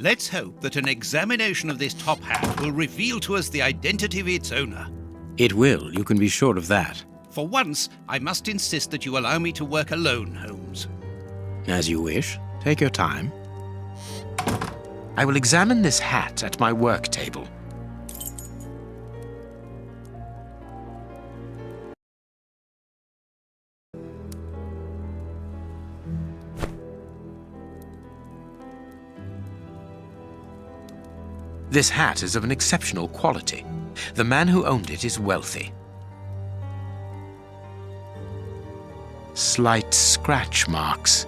Let's hope that an examination of this top hat will reveal to us the identity of its owner. It will, you can be sure of that. For once, I must insist that you allow me to work alone, Holmes. As you wish. Take your time. I will examine this hat at my work table. This hat is of an exceptional quality. The man who owned it is wealthy. Slight scratch marks.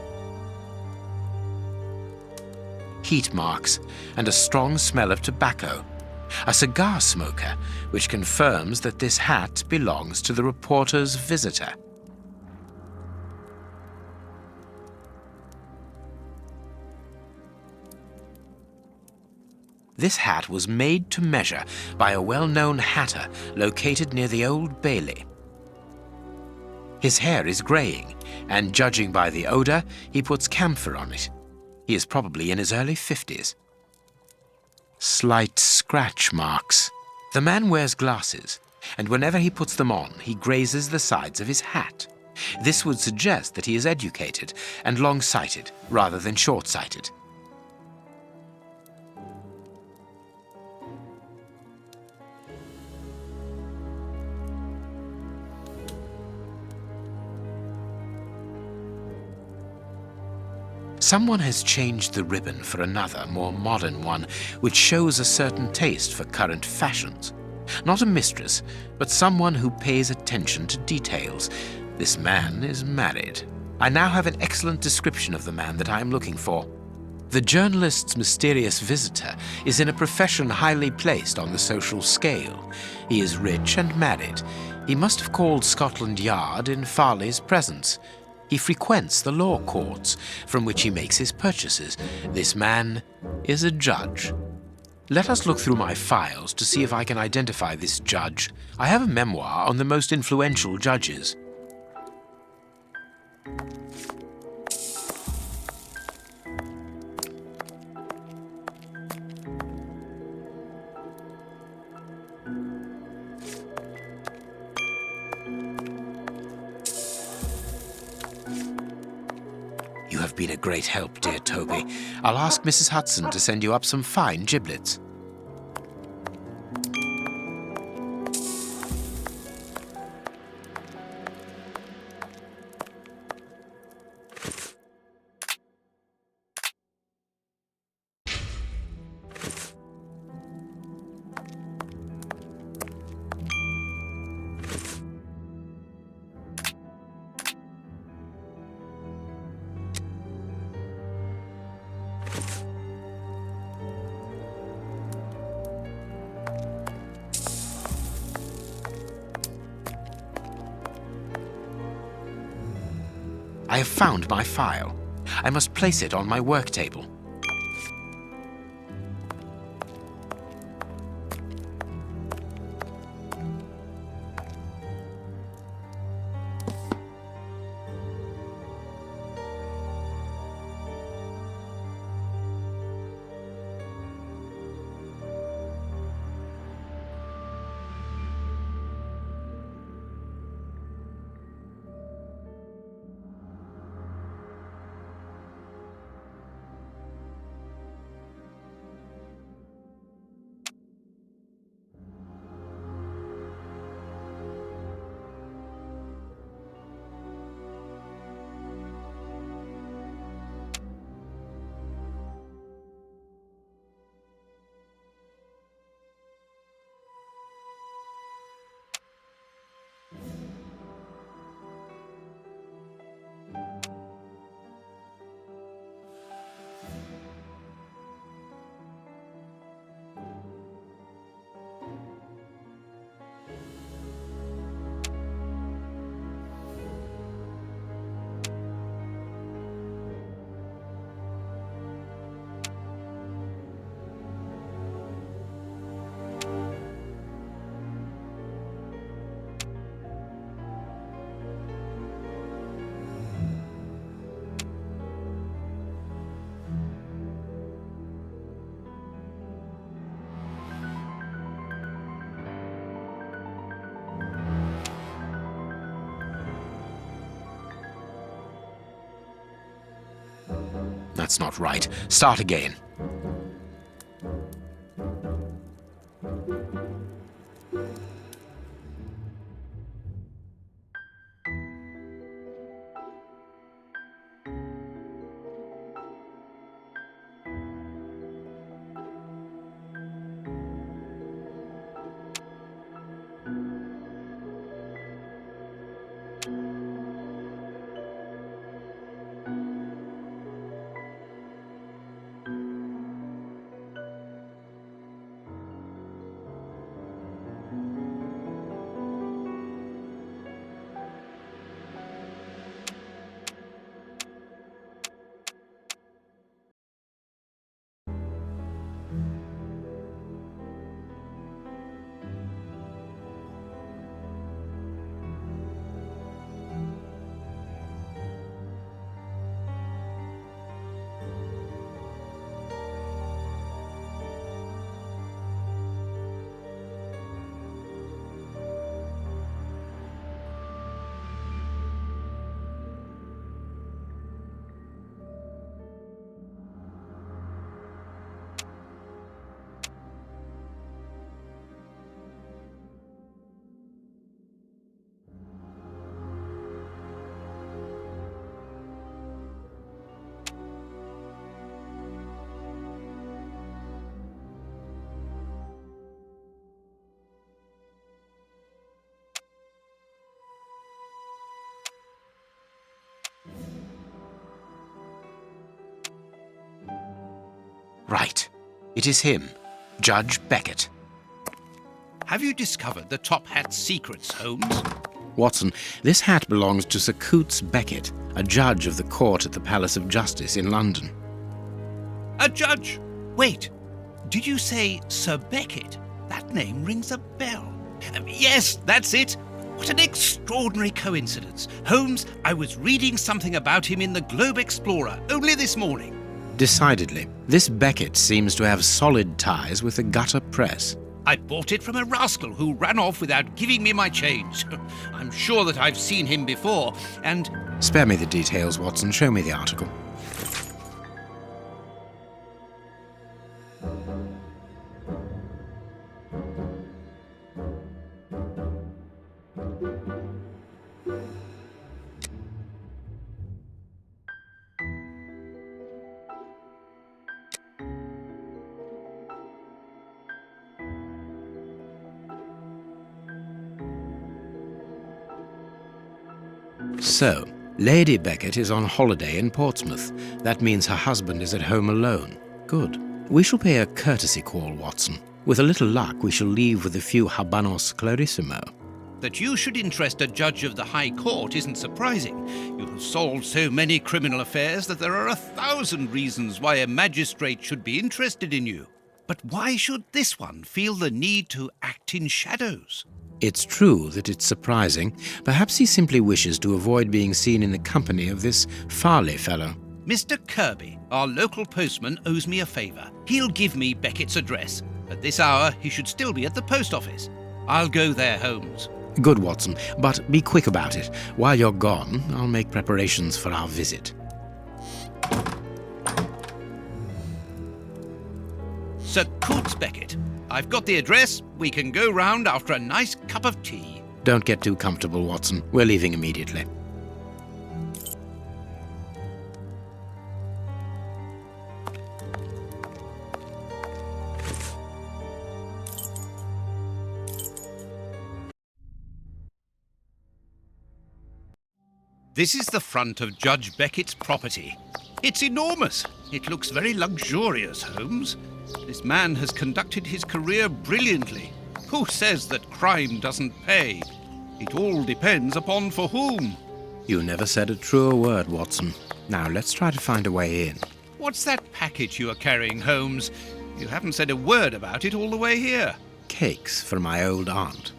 Heat marks, and a strong smell of tobacco. A cigar smoker, which confirms that this hat belongs to the reporter's visitor. This hat was made to measure by a well-known hatter located near the Old Bailey. His hair is graying, and judging by the odor, he puts camphor on it. He is probably in his early 50s. Slight scratch marks. The man wears glasses, and whenever he puts them on, he grazes the sides of his hat. This would suggest that he is educated and long-sighted rather than short-sighted. Someone has changed the ribbon for another, more modern one, which shows a certain taste for current fashions. Not a mistress, but someone who pays attention to details. This man is married. I now have an excellent description of the man that I am looking for. The journalist's mysterious visitor is in a profession highly placed on the social scale. He is rich and married. He must have called Scotland Yard in Farley's presence. He frequents the law courts, from which he makes his purchases. This man is a judge. Let us look through my files to see if I can identify this judge. I have a memoir on the most influential judges. You have been a great help, dear Toby. I'll ask Mrs. Hudson to send you up some fine giblets. I have found my file. I must place it on my work table. That's not right. Start again. Right. It is him, Judge Beckett. Have you discovered the top hat's secrets, Holmes? Watson, this hat belongs to Sir Coutts Beckett, a judge of the court at the Palace of Justice in London. A judge? Wait, did you say Sir Beckett? That name rings a bell. Yes, that's it. What an extraordinary coincidence. Holmes, I was reading something about him in the Globe Explorer only this morning. Decidedly, this Beckett seems to have solid ties with the gutter press. I bought it from a rascal who ran off without giving me my change. I'm sure that I've seen him before, and... Spare me the details, Watson. Show me the article. So, Lady Beckett is on holiday in Portsmouth. That means her husband is at home alone. Good. We shall pay a courtesy call, Watson. With a little luck, we shall leave with a few habanos clarissimo. That you should interest a judge of the High Court isn't surprising. You have solved so many criminal affairs that there are 1,000 reasons why a magistrate should be interested in you. But why should this one feel the need to act in shadows? It's true that it's surprising. Perhaps he simply wishes to avoid being seen in the company of this Farley fellow. Mr. Kirby, our local postman, owes me a favour. He'll give me Beckett's address. At this hour, he should still be at the post office. I'll go there, Holmes. Good, Watson, but be quick about it. While you're gone, I'll make preparations for our visit. Sir Coutts Beckett. I've got the address. We can go round after a nice cup of tea. Don't get too comfortable, Watson. We're leaving immediately. This is the front of Judge Beckett's property. It's enormous. It looks very luxurious, Holmes. This man has conducted his career brilliantly. Who says that crime doesn't pay? It all depends upon for whom. You never said a truer word, Watson. Now let's try to find a way in. What's that package you are carrying, Holmes? You haven't said a word about it all the way here. Cakes for my old aunt.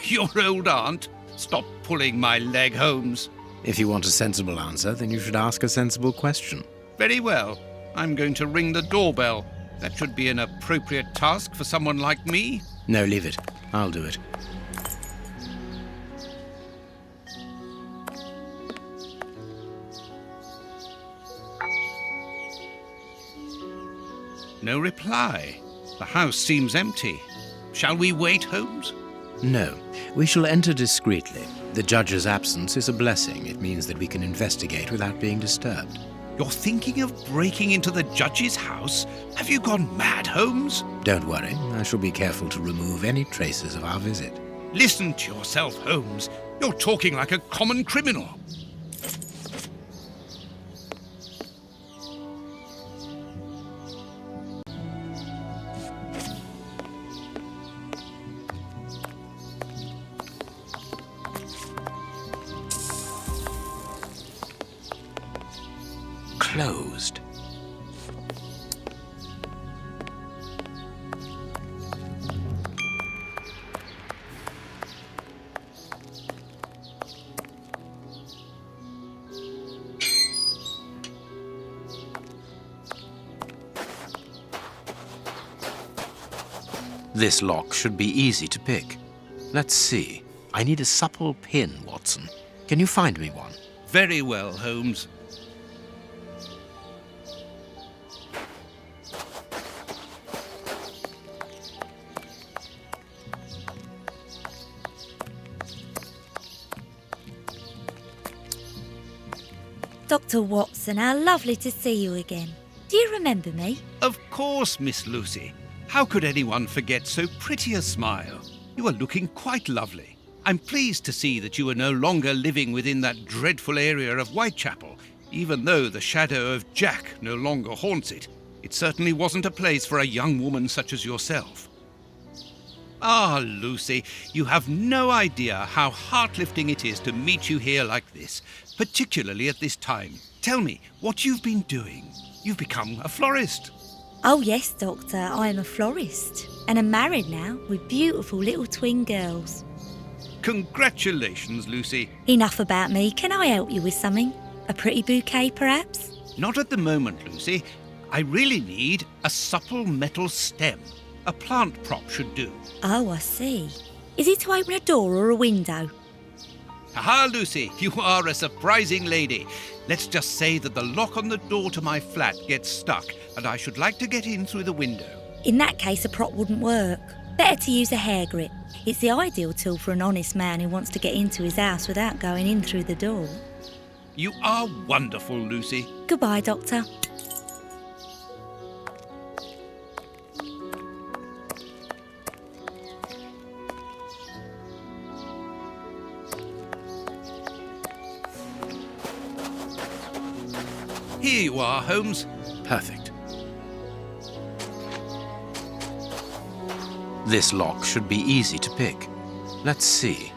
Your old aunt? Stop pulling my leg, Holmes. If you want a sensible answer, then you should ask a sensible question. Very well. I'm going to ring the doorbell. That should be an appropriate task for someone like me. No, leave it. I'll do it. No reply. The house seems empty. Shall we wait, Holmes? No, we shall enter discreetly. The judge's absence is a blessing. It means that we can investigate without being disturbed. You're thinking of breaking into the judge's house? Have you gone mad, Holmes? Don't worry, I shall be careful to remove any traces of our visit. Listen to yourself, Holmes. You're talking like a common criminal. Closed. This lock should be easy to pick. Let's see. I need a supple pin, Watson. Can you find me one? Very well, Holmes. Dr. Watson, how lovely to see you again. Do you remember me? Of course, Miss Lucy. How could anyone forget so pretty a smile? You are looking quite lovely. I'm pleased to see that you are no longer living within that dreadful area of Whitechapel, even though the shadow of Jack no longer haunts it. It certainly wasn't a place for a young woman such as yourself. Ah, Lucy, you have no idea how heart-lifting it is to meet you here like this, particularly at this time. Tell me what you've been doing. You've become a florist. Oh yes, Doctor, I am a florist and am married now with beautiful little twin girls. Congratulations, Lucy. Enough about me. Can I help you with something? A pretty bouquet, perhaps? Not at the moment, Lucy. I really need a supple metal stem. A plant prop should do. Oh, I see. Is it to open a door or a window? Aha, Lucy, you are a surprising lady. Let's just say that the lock on the door to my flat gets stuck and I should like to get in through the window. In that case, a prop wouldn't work. Better to use a hair grip. It's the ideal tool for an honest man who wants to get into his house without going in through the door. You are wonderful, Lucy. Goodbye, Doctor. Here you are, Holmes. Perfect. This lock should be easy to pick. Let's see.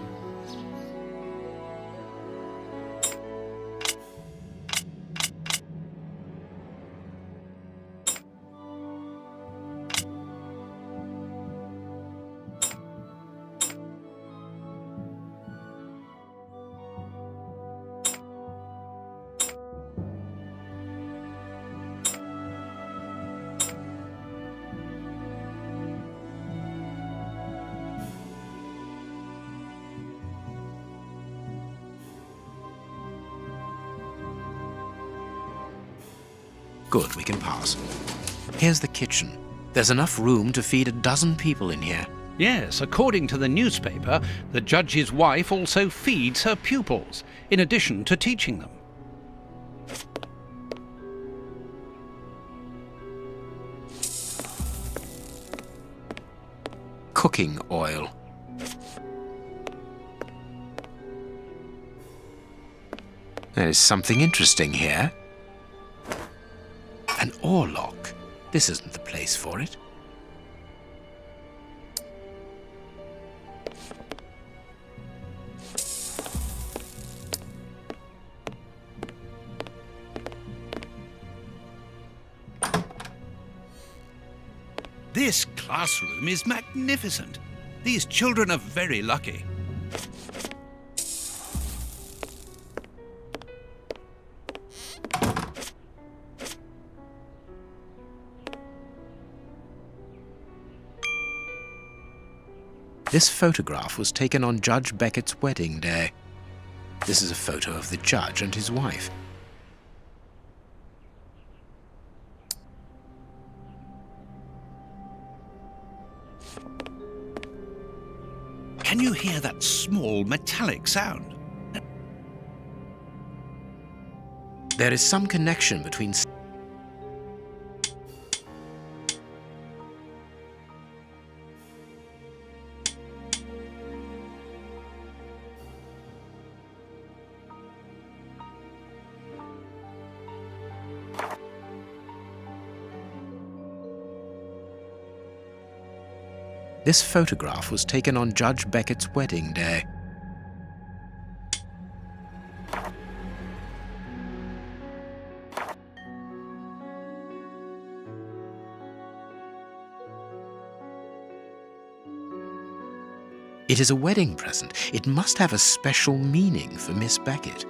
Good, we can pass. Here's the kitchen. There's enough room to feed a dozen people in here. Yes, according to the newspaper, the judge's wife also feeds her pupils, in addition to teaching them. Cooking oil. There is something interesting here. An oar lock. This isn't the place for it. This classroom is magnificent. These children are very lucky. This photograph was taken on Judge Beckett's wedding day. This is a photo of the judge and his wife. Can you hear that small metallic sound? There is some connection between... This photograph was taken on Judge Beckett's wedding day. It is a wedding present. It must have a special meaning for Miss Beckett.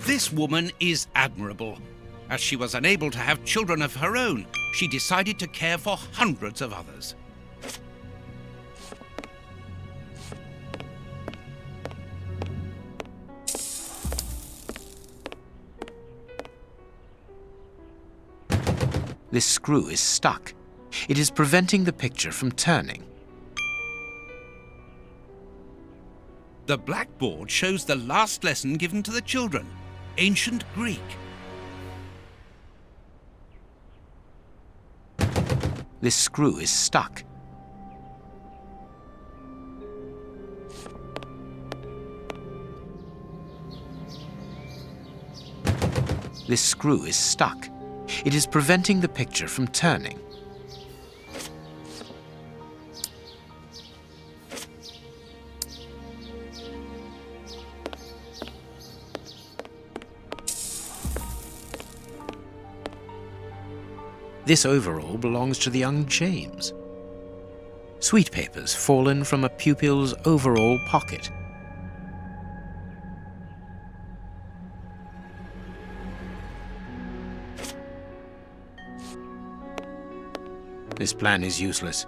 This woman is admirable. As she was unable to have children of her own, she decided to care for hundreds of others. This screw is stuck. It is preventing the picture from turning. The blackboard shows the last lesson given to the children, ancient Greek. This screw is stuck. This screw is stuck. It is preventing the picture from turning. This overall belongs to the young James. Sweet papers fallen from a pupil's overall pocket. This plan is useless.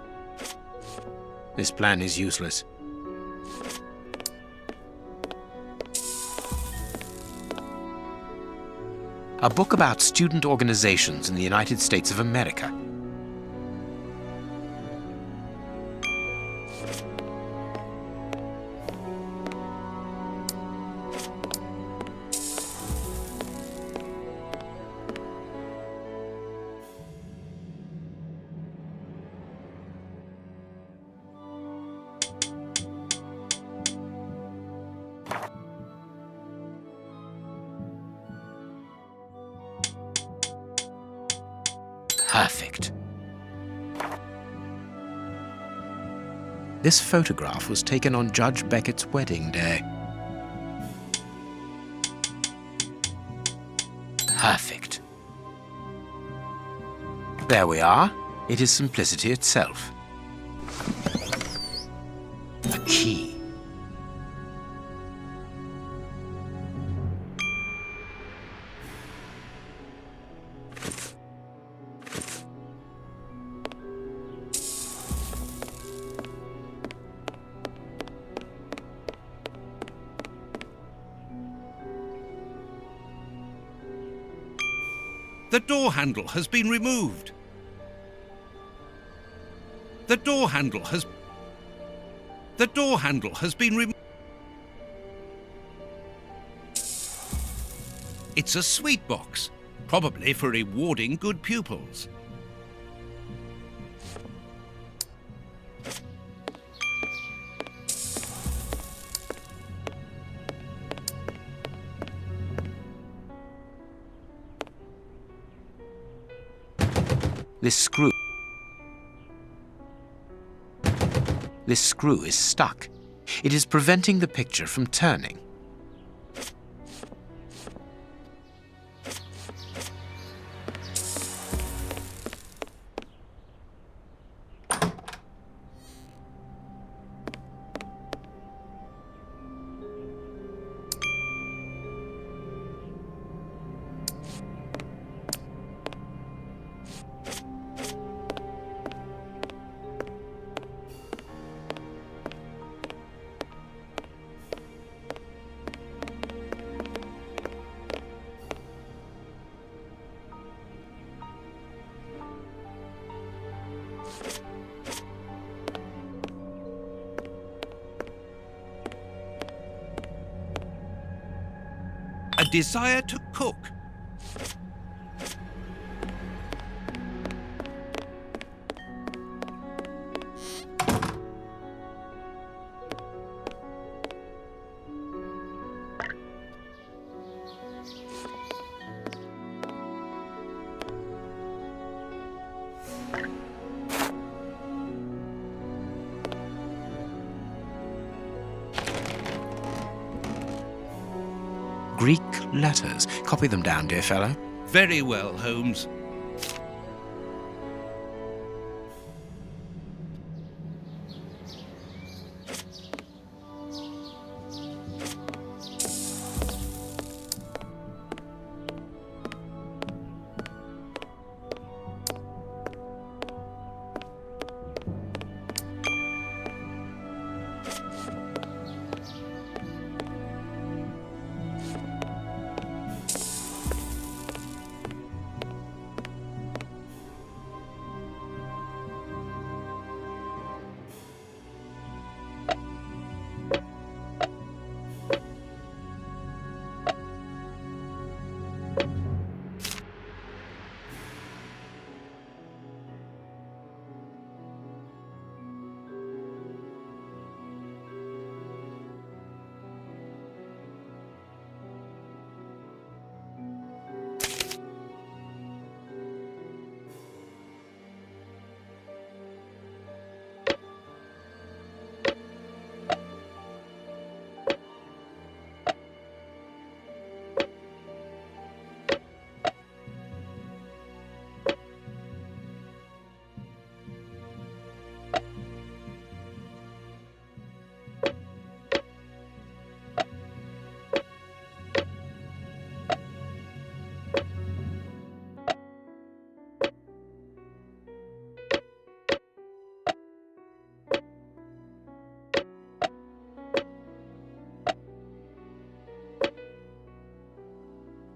This plan is useless. A book about student organizations in the United States of America. Perfect. This photograph was taken on Judge Beckett's wedding day. Perfect. There we are. It is simplicity itself. A key. The door handle has been removed. The door handle has been removed. It's a sweet box, probably for rewarding good pupils. This screw is stuck. It is preventing the picture from turning. A desire to cook. Greek letters. Copy them down, dear fellow. Very well, Holmes.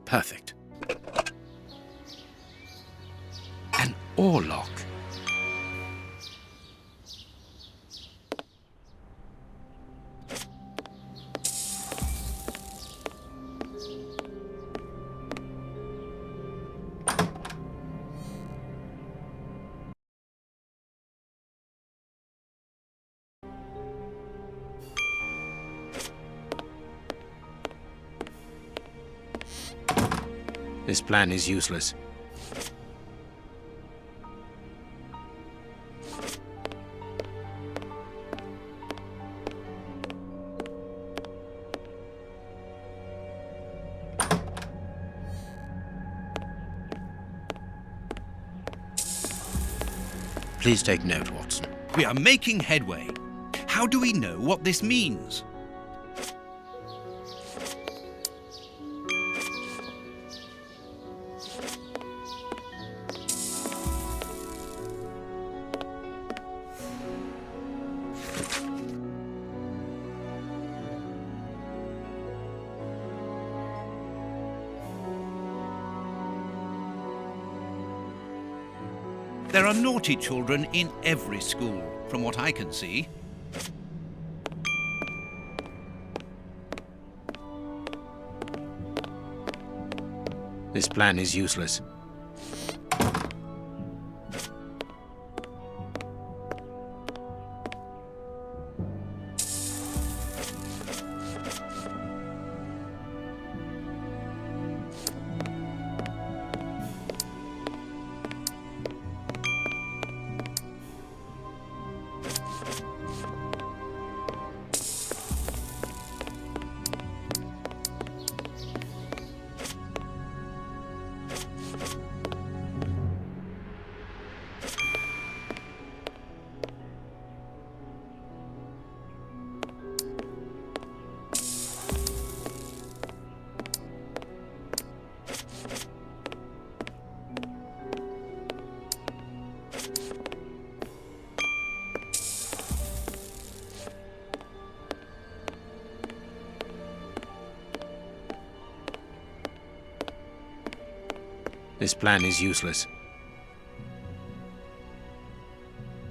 Perfect. An oarlock. This plan is useless. Please take note, Watson. We are making headway. How do we know what this means? There are naughty children in every school, from what I can see. This plan is useless. This plan is useless.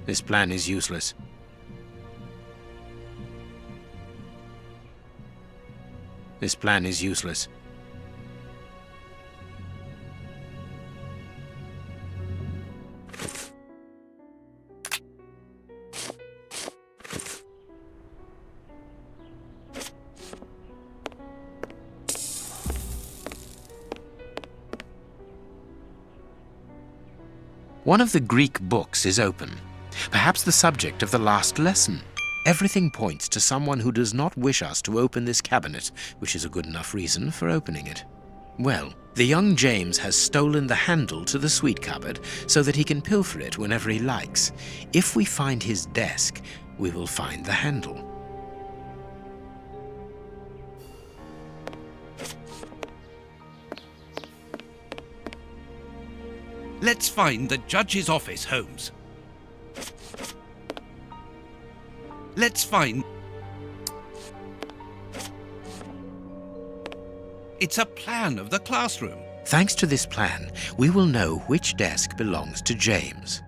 This plan is useless. This plan is useless. One of the Greek books is open, perhaps the subject of the last lesson. Everything points to someone who does not wish us to open this cabinet, which is a good enough reason for opening it. Well, the young James has stolen the handle to the sweet cupboard so that he can pilfer it whenever he likes. If we find his desk, we will find the handle. Let's find the judge's office, Holmes. Let's find... It's a plan of the classroom. Thanks to this plan, we will know which desk belongs to James.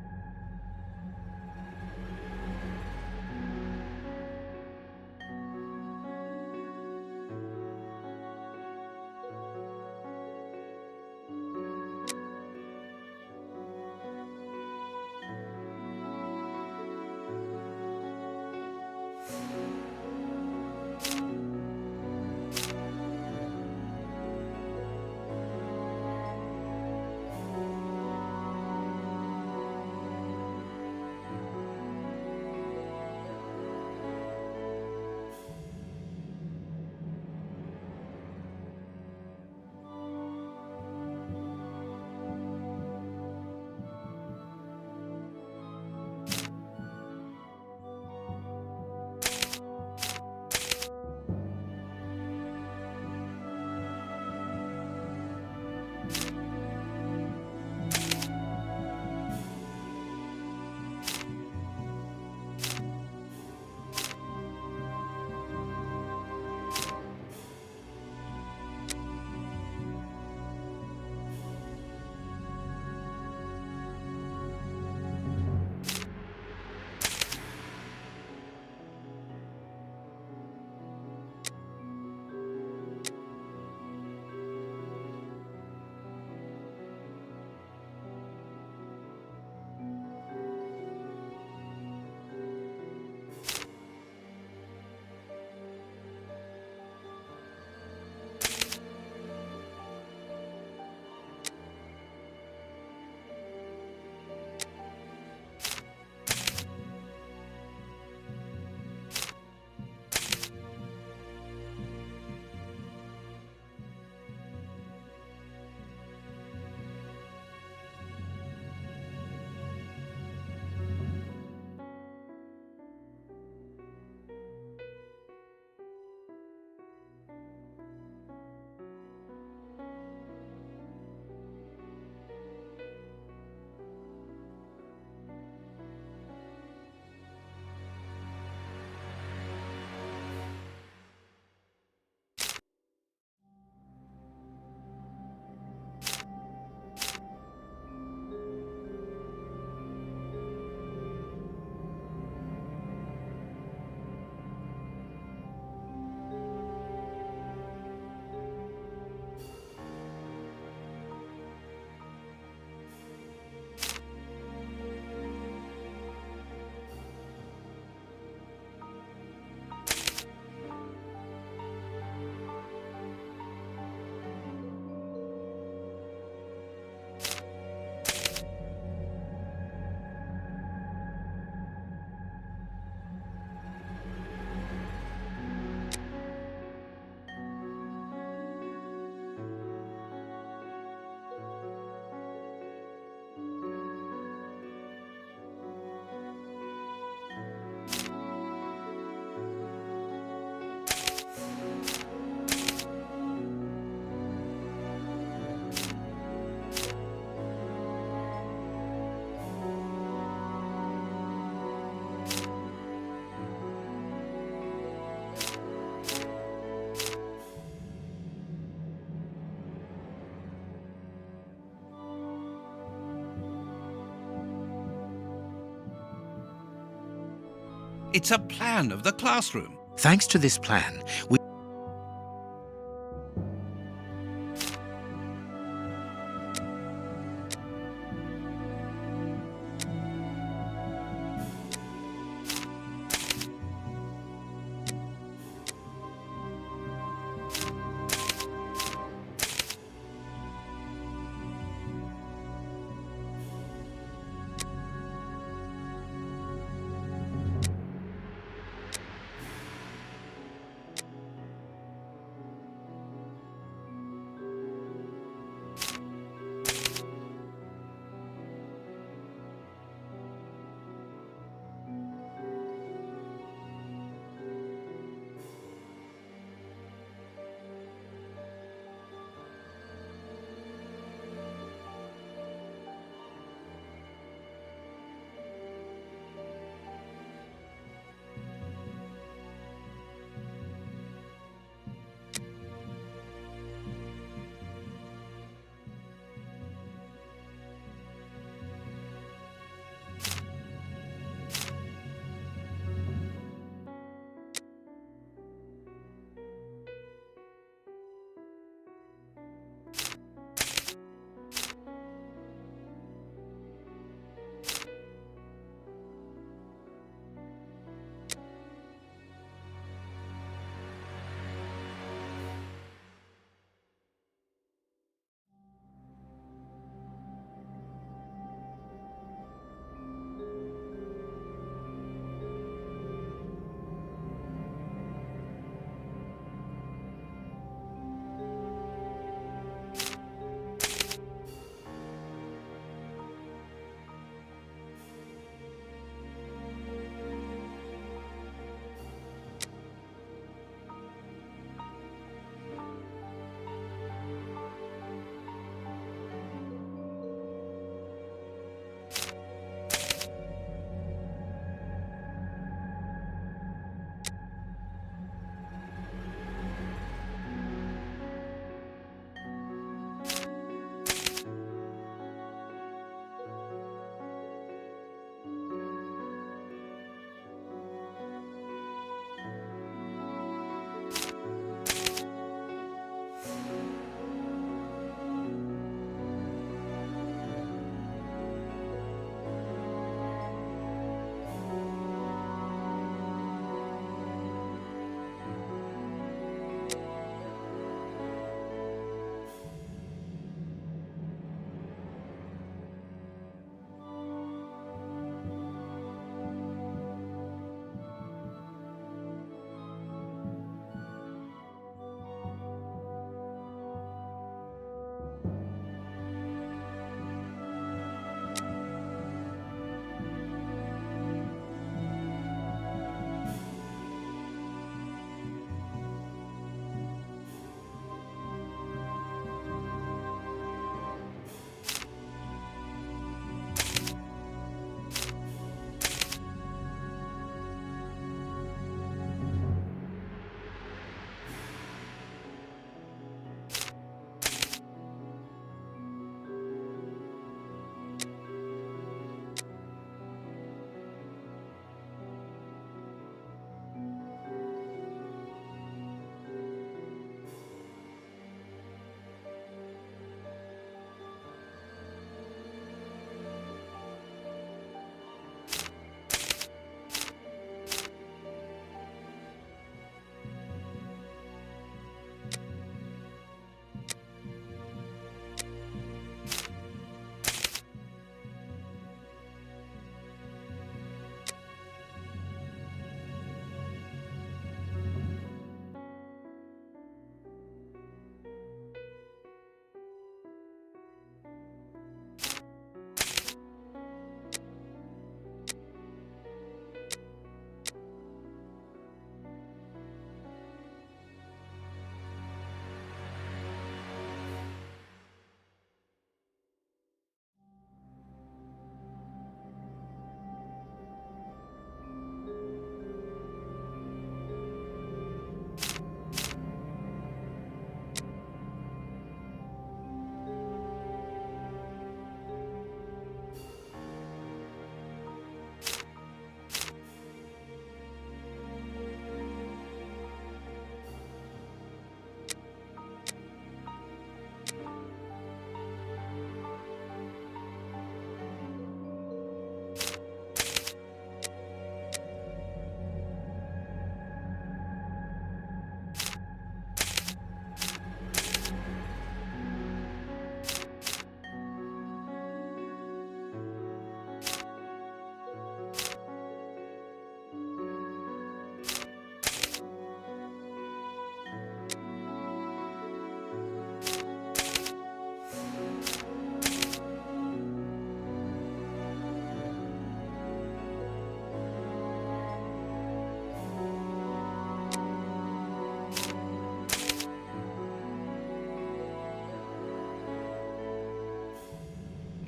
It's a plan of the classroom. Thanks to this plan, we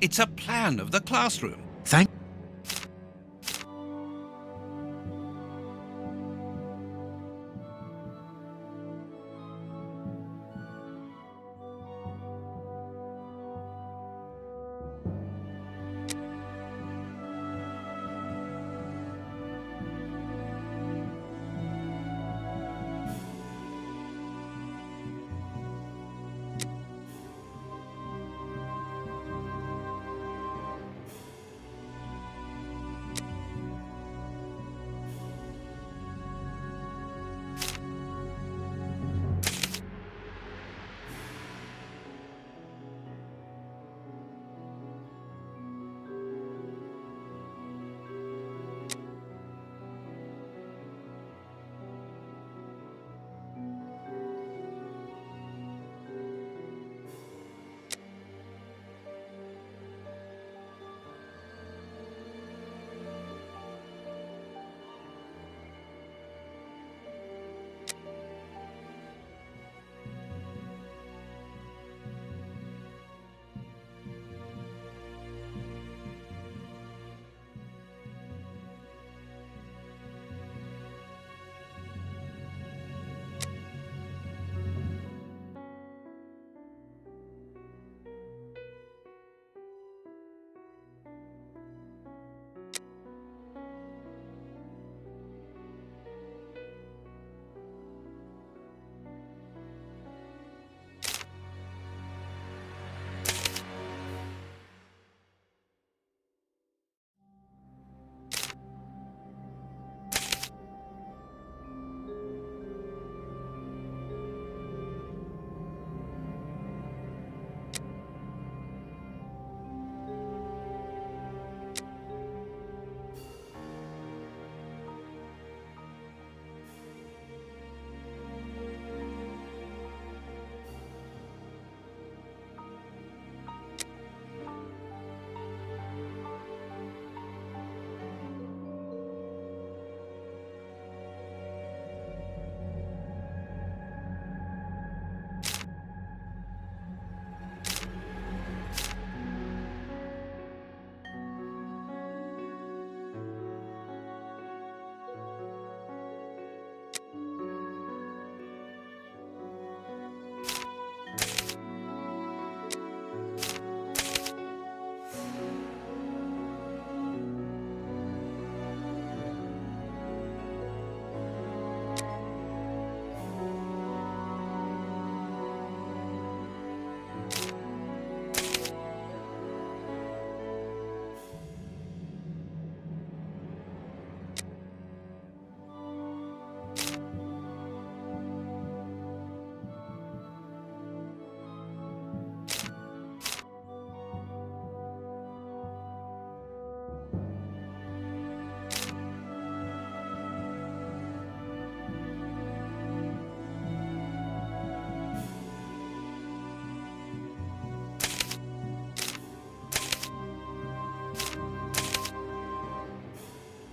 It's a plan of the classroom. Thank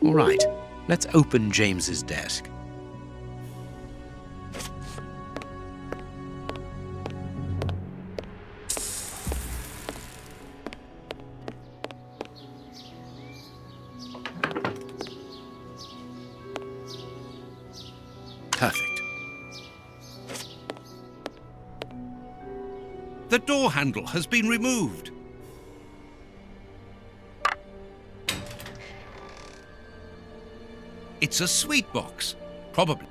All right, let's open James's desk. Perfect. The door handle has been removed. It's a sweet box, probably.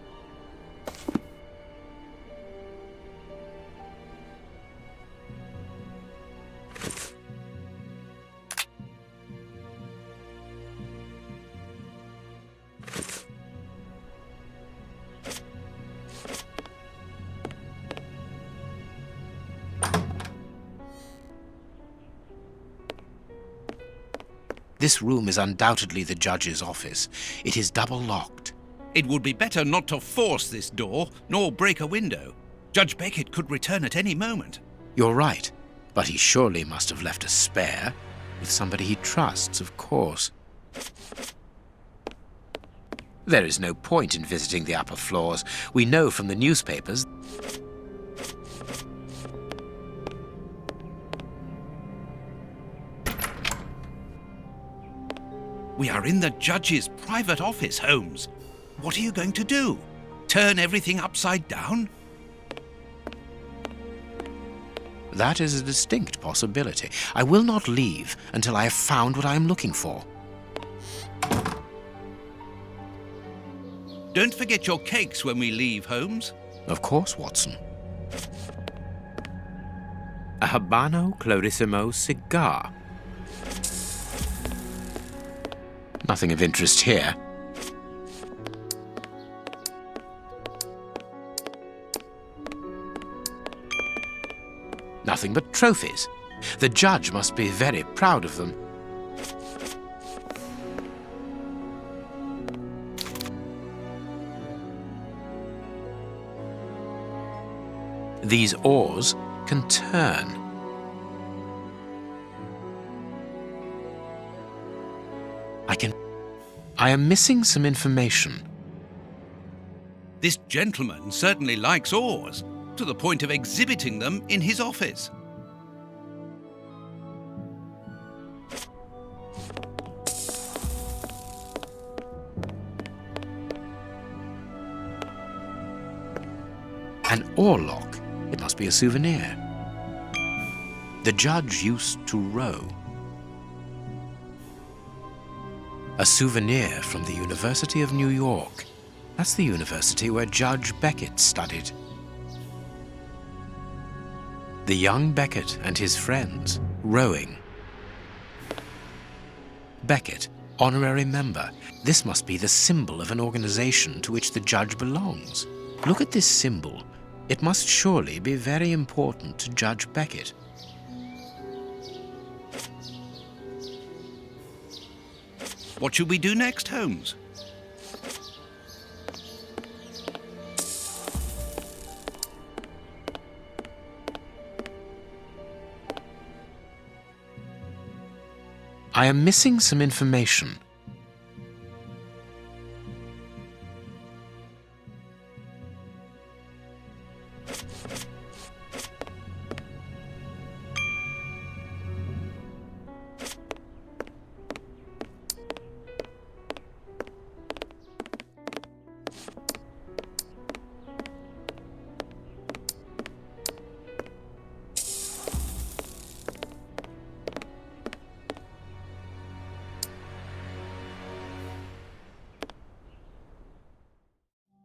This room is undoubtedly the judge's office. It is double-locked. It would be better not to force this door, nor break a window. Judge Beckett could return at any moment. You're right, but he surely must have left a spare. With somebody he trusts, of course. There is no point in visiting the upper floors. We know from the newspapers. We are in the judge's private office, Holmes. What are you going to do? Turn everything upside down? That is a distinct possibility. I will not leave until I have found what I am looking for. Don't forget your cakes when we leave, Holmes. Of course, Watson. A Habano Clarissimo cigar. Nothing of interest here. Nothing but trophies. The judge must be very proud of them. These oars can turn. I am missing some information. This gentleman certainly likes oars, to the point of exhibiting them in his office. An oarlock. It must be a souvenir. The judge used to row. A souvenir from the University of New York. That's the university where Judge Beckett studied. The young Beckett and his friends rowing. Beckett, honorary member. This must be the symbol of an organization to which the judge belongs. Look at this symbol. It must surely be very important to Judge Beckett. What should we do next, Holmes? I am missing some information.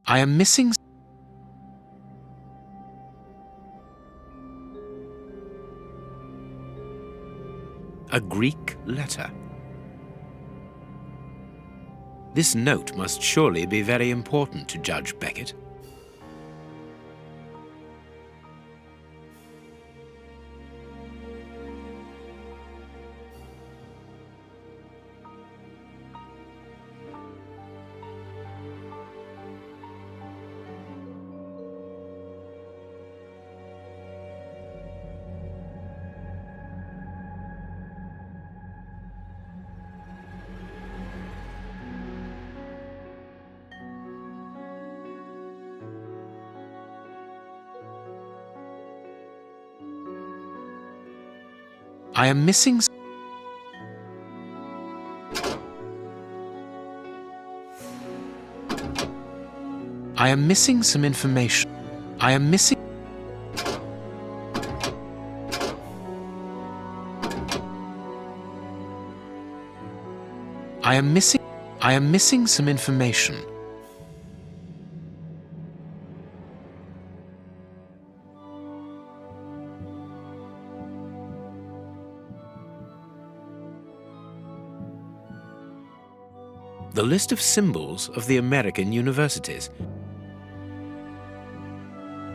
I am missing a Greek letter. This note must surely be very important to Judge Beckett. I am missing some information. I am missing some information. The list of symbols of the American universities.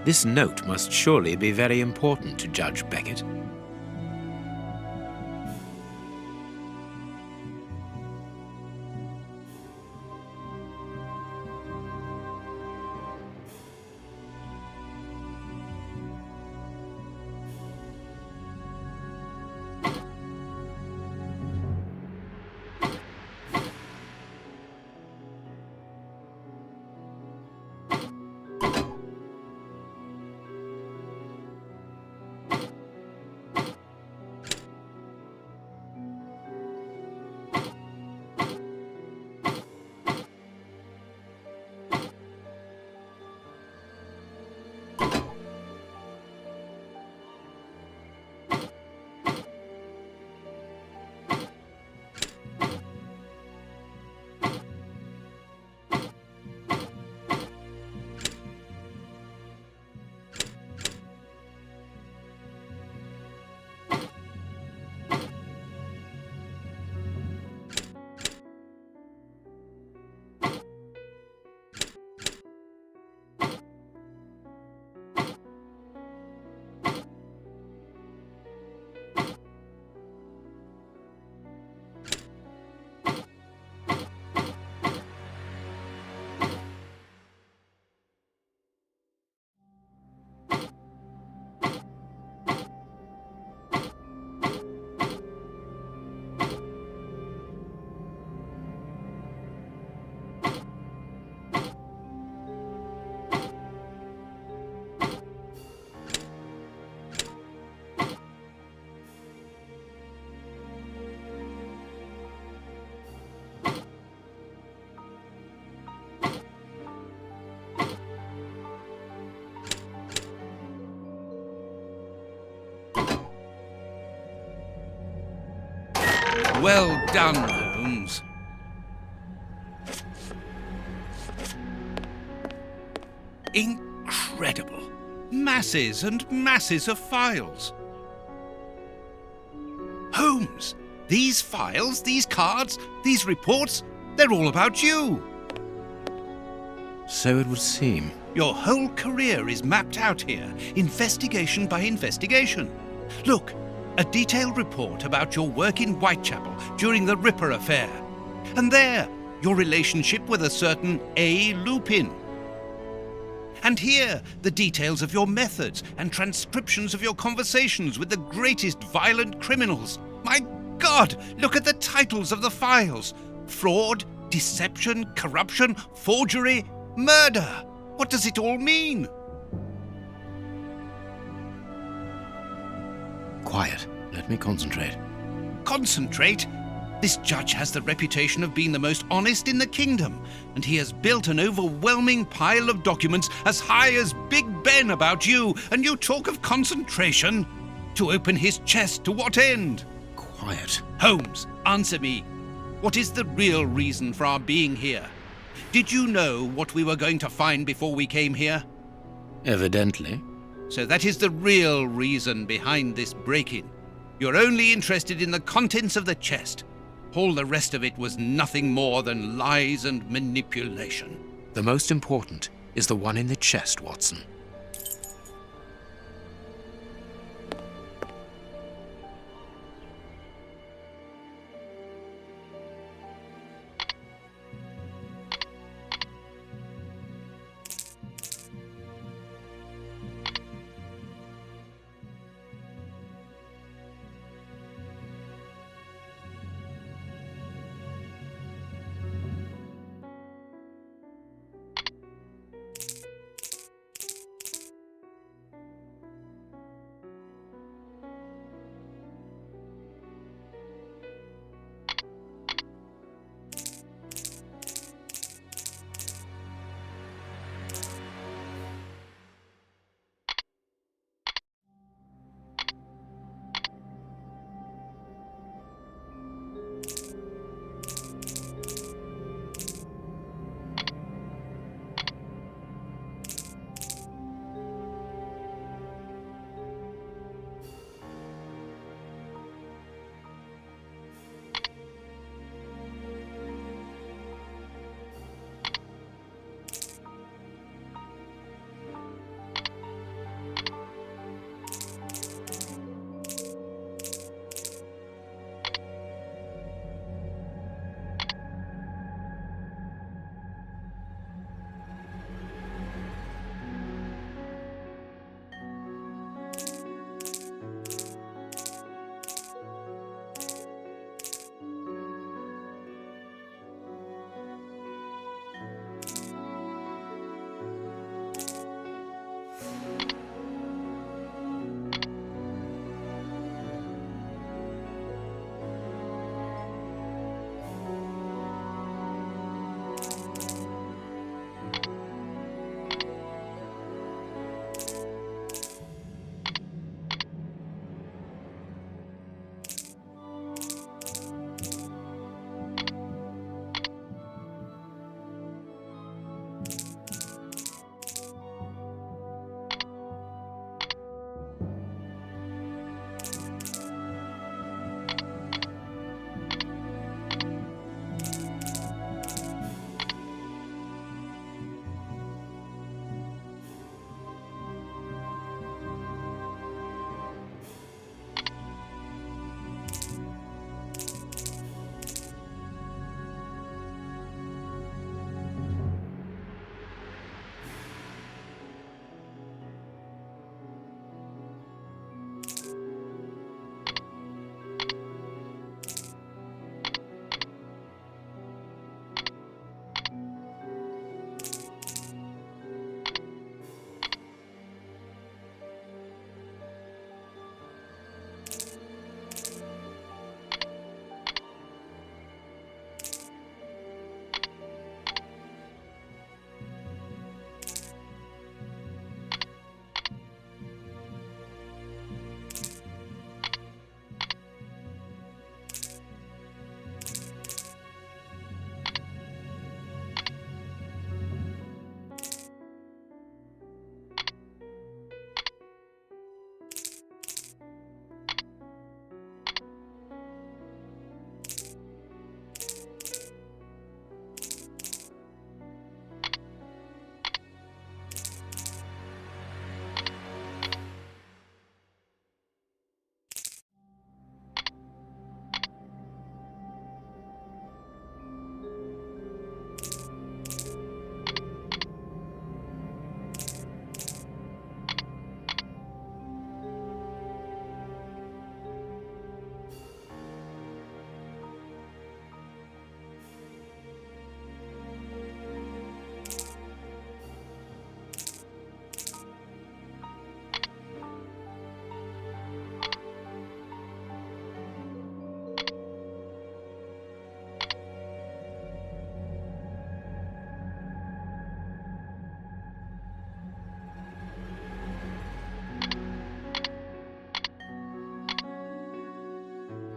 This note must surely be very important to Judge Beckett. Well done, Holmes. Incredible. Masses and masses of files. Holmes, these files, these cards, these reports, they're all about you. So it would seem. Your whole career is mapped out here, investigation by investigation. Look, a detailed report about your work in Whitechapel during the Ripper affair. And there, your relationship with a certain A. Lupin. And here, the details of your methods and transcriptions of your conversations with the greatest violent criminals. My God, look at the titles of the files. Fraud, deception, corruption, forgery, murder. What does it all mean? Quiet. Let me concentrate. Concentrate? This judge has the reputation of being the most honest in the kingdom, and he has built an overwhelming pile of documents as high as Big Ben about you, and you talk of concentration? To open his chest to what end? Quiet. Holmes, answer me. What is the real reason for our being here? Did you know what we were going to find before we came here? Evidently. So that is the real reason behind this break-in. You're only interested in the contents of the chest. All the rest of it was nothing more than lies and manipulation. The most important is the one in the chest, Watson.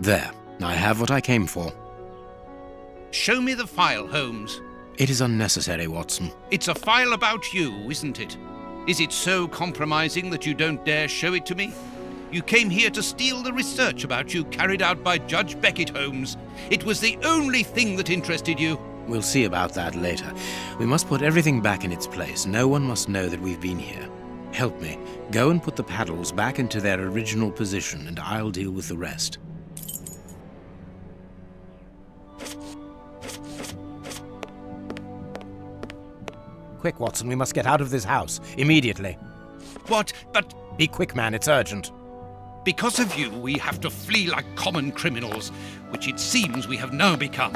There, I have what I came for. Show me the file, Holmes. It is unnecessary, Watson. It's a file about you, isn't it? Is it so compromising that you don't dare show it to me? You came here to steal the research about you carried out by Judge Beckett, Holmes. It was the only thing that interested you. We'll see about that later. We must put everything back in its place. No one must know that we've been here. Help me. Go and put the paddles back into their original position, and I'll deal with the rest. Quick, Watson, we must get out of this house. Immediately. What? But Be quick, man, it's urgent. because of you, we have to flee like common criminals, which it seems we have now become.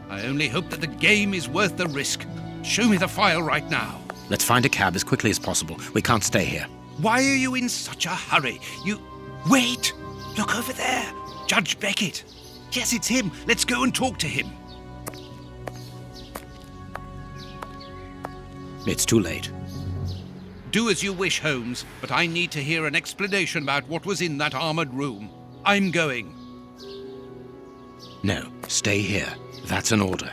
I only hope that the game is worth the risk. Show me the file right now. Let's find a cab as quickly as possible. We can't stay here. Why are you in such a hurry? Wait! Look over there! Judge Beckett! Yes, it's him. Let's go and talk to him. It's too late. Do as you wish, Holmes, but I need to hear an explanation about what was in that armored room. I'm going. No, stay here. That's an order.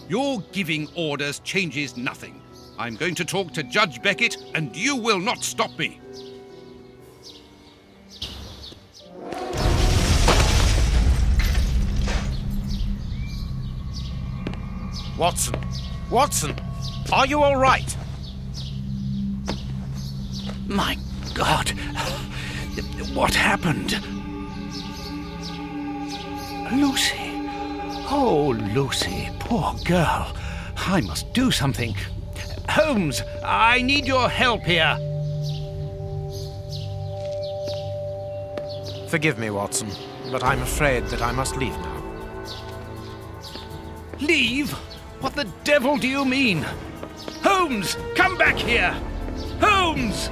Your giving orders changes nothing. I'm going to talk to Judge Beckett, and you will not stop me. Watson! Watson! Are you all right? My God! What happened? Lucy! Oh, Lucy, poor girl. I must do something. Holmes, I need your help here. Forgive me, Watson, but I'm afraid that I must leave now. Leave? What the devil do you mean? Holmes, come back here! Holmes!